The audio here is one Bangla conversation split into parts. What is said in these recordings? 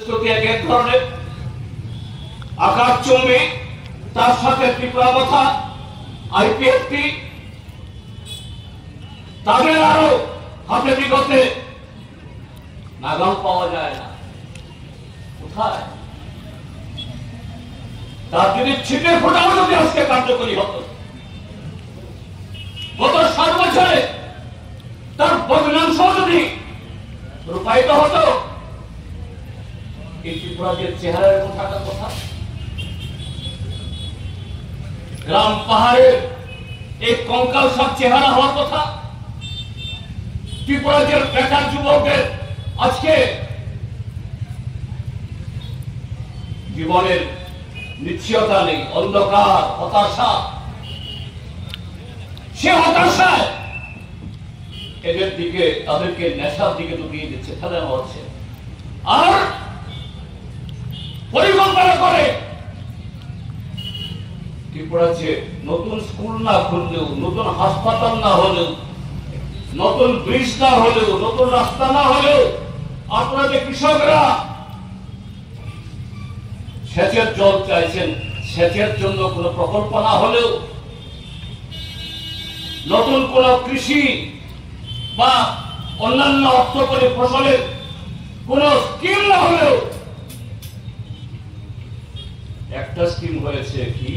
এক ধরনের আকাশচুম্বী, তার সাথে ত্রিপুরা মাথা আইপিএফটি, তাদের আরো হাতে বিগতে নাগাল পাওয়া যায় না। কোথায় তার যদি ছিটে ফোটাও যদি আজকে কার্যকরী হতো, গত 7 বছরে তার বদনাংশ যদি রূপায়িত হতো, এই ত্রিপুরাদের চেহারার থাকার কথা, গ্রাম পাহাড়ের এই কঙ্কাল সব চেহারা হওয়ার কথা। ত্রিপুরাদের বেকার যুবকদের আজকে জীবনের নিশ্চয়তা নেই, অন্ধকার, হতাশা। সে হতাশায় এদের দিকে, তাদেরকে নেশার দিকে ঢুকিয়ে দিচ্ছে, ফেলে হচ্ছে। আর পরিকল্পনা করে ত্রিপুরা যে নতুন স্কুল না খুললেও, নতুন হাসপাতাল না হলেও, নতুন ব্রিজ না হলেও, নতুন রাস্তা না হলেও, আপনারা যে কৃষকরা সেচের জল চাইছেন, সেচের জন্য কোন প্রকল্প না হলেও, নতুন কোন কৃষি বা অন্যান্য অর্থকরী ফসলের কোন স্কিম না হলেও, একটা স্কিম হয়েছে কি,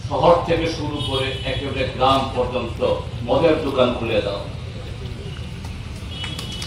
শহর থেকে শুরু করে একেবারে গ্রাম পর্যন্ত মদের দোকান খুলে দাও।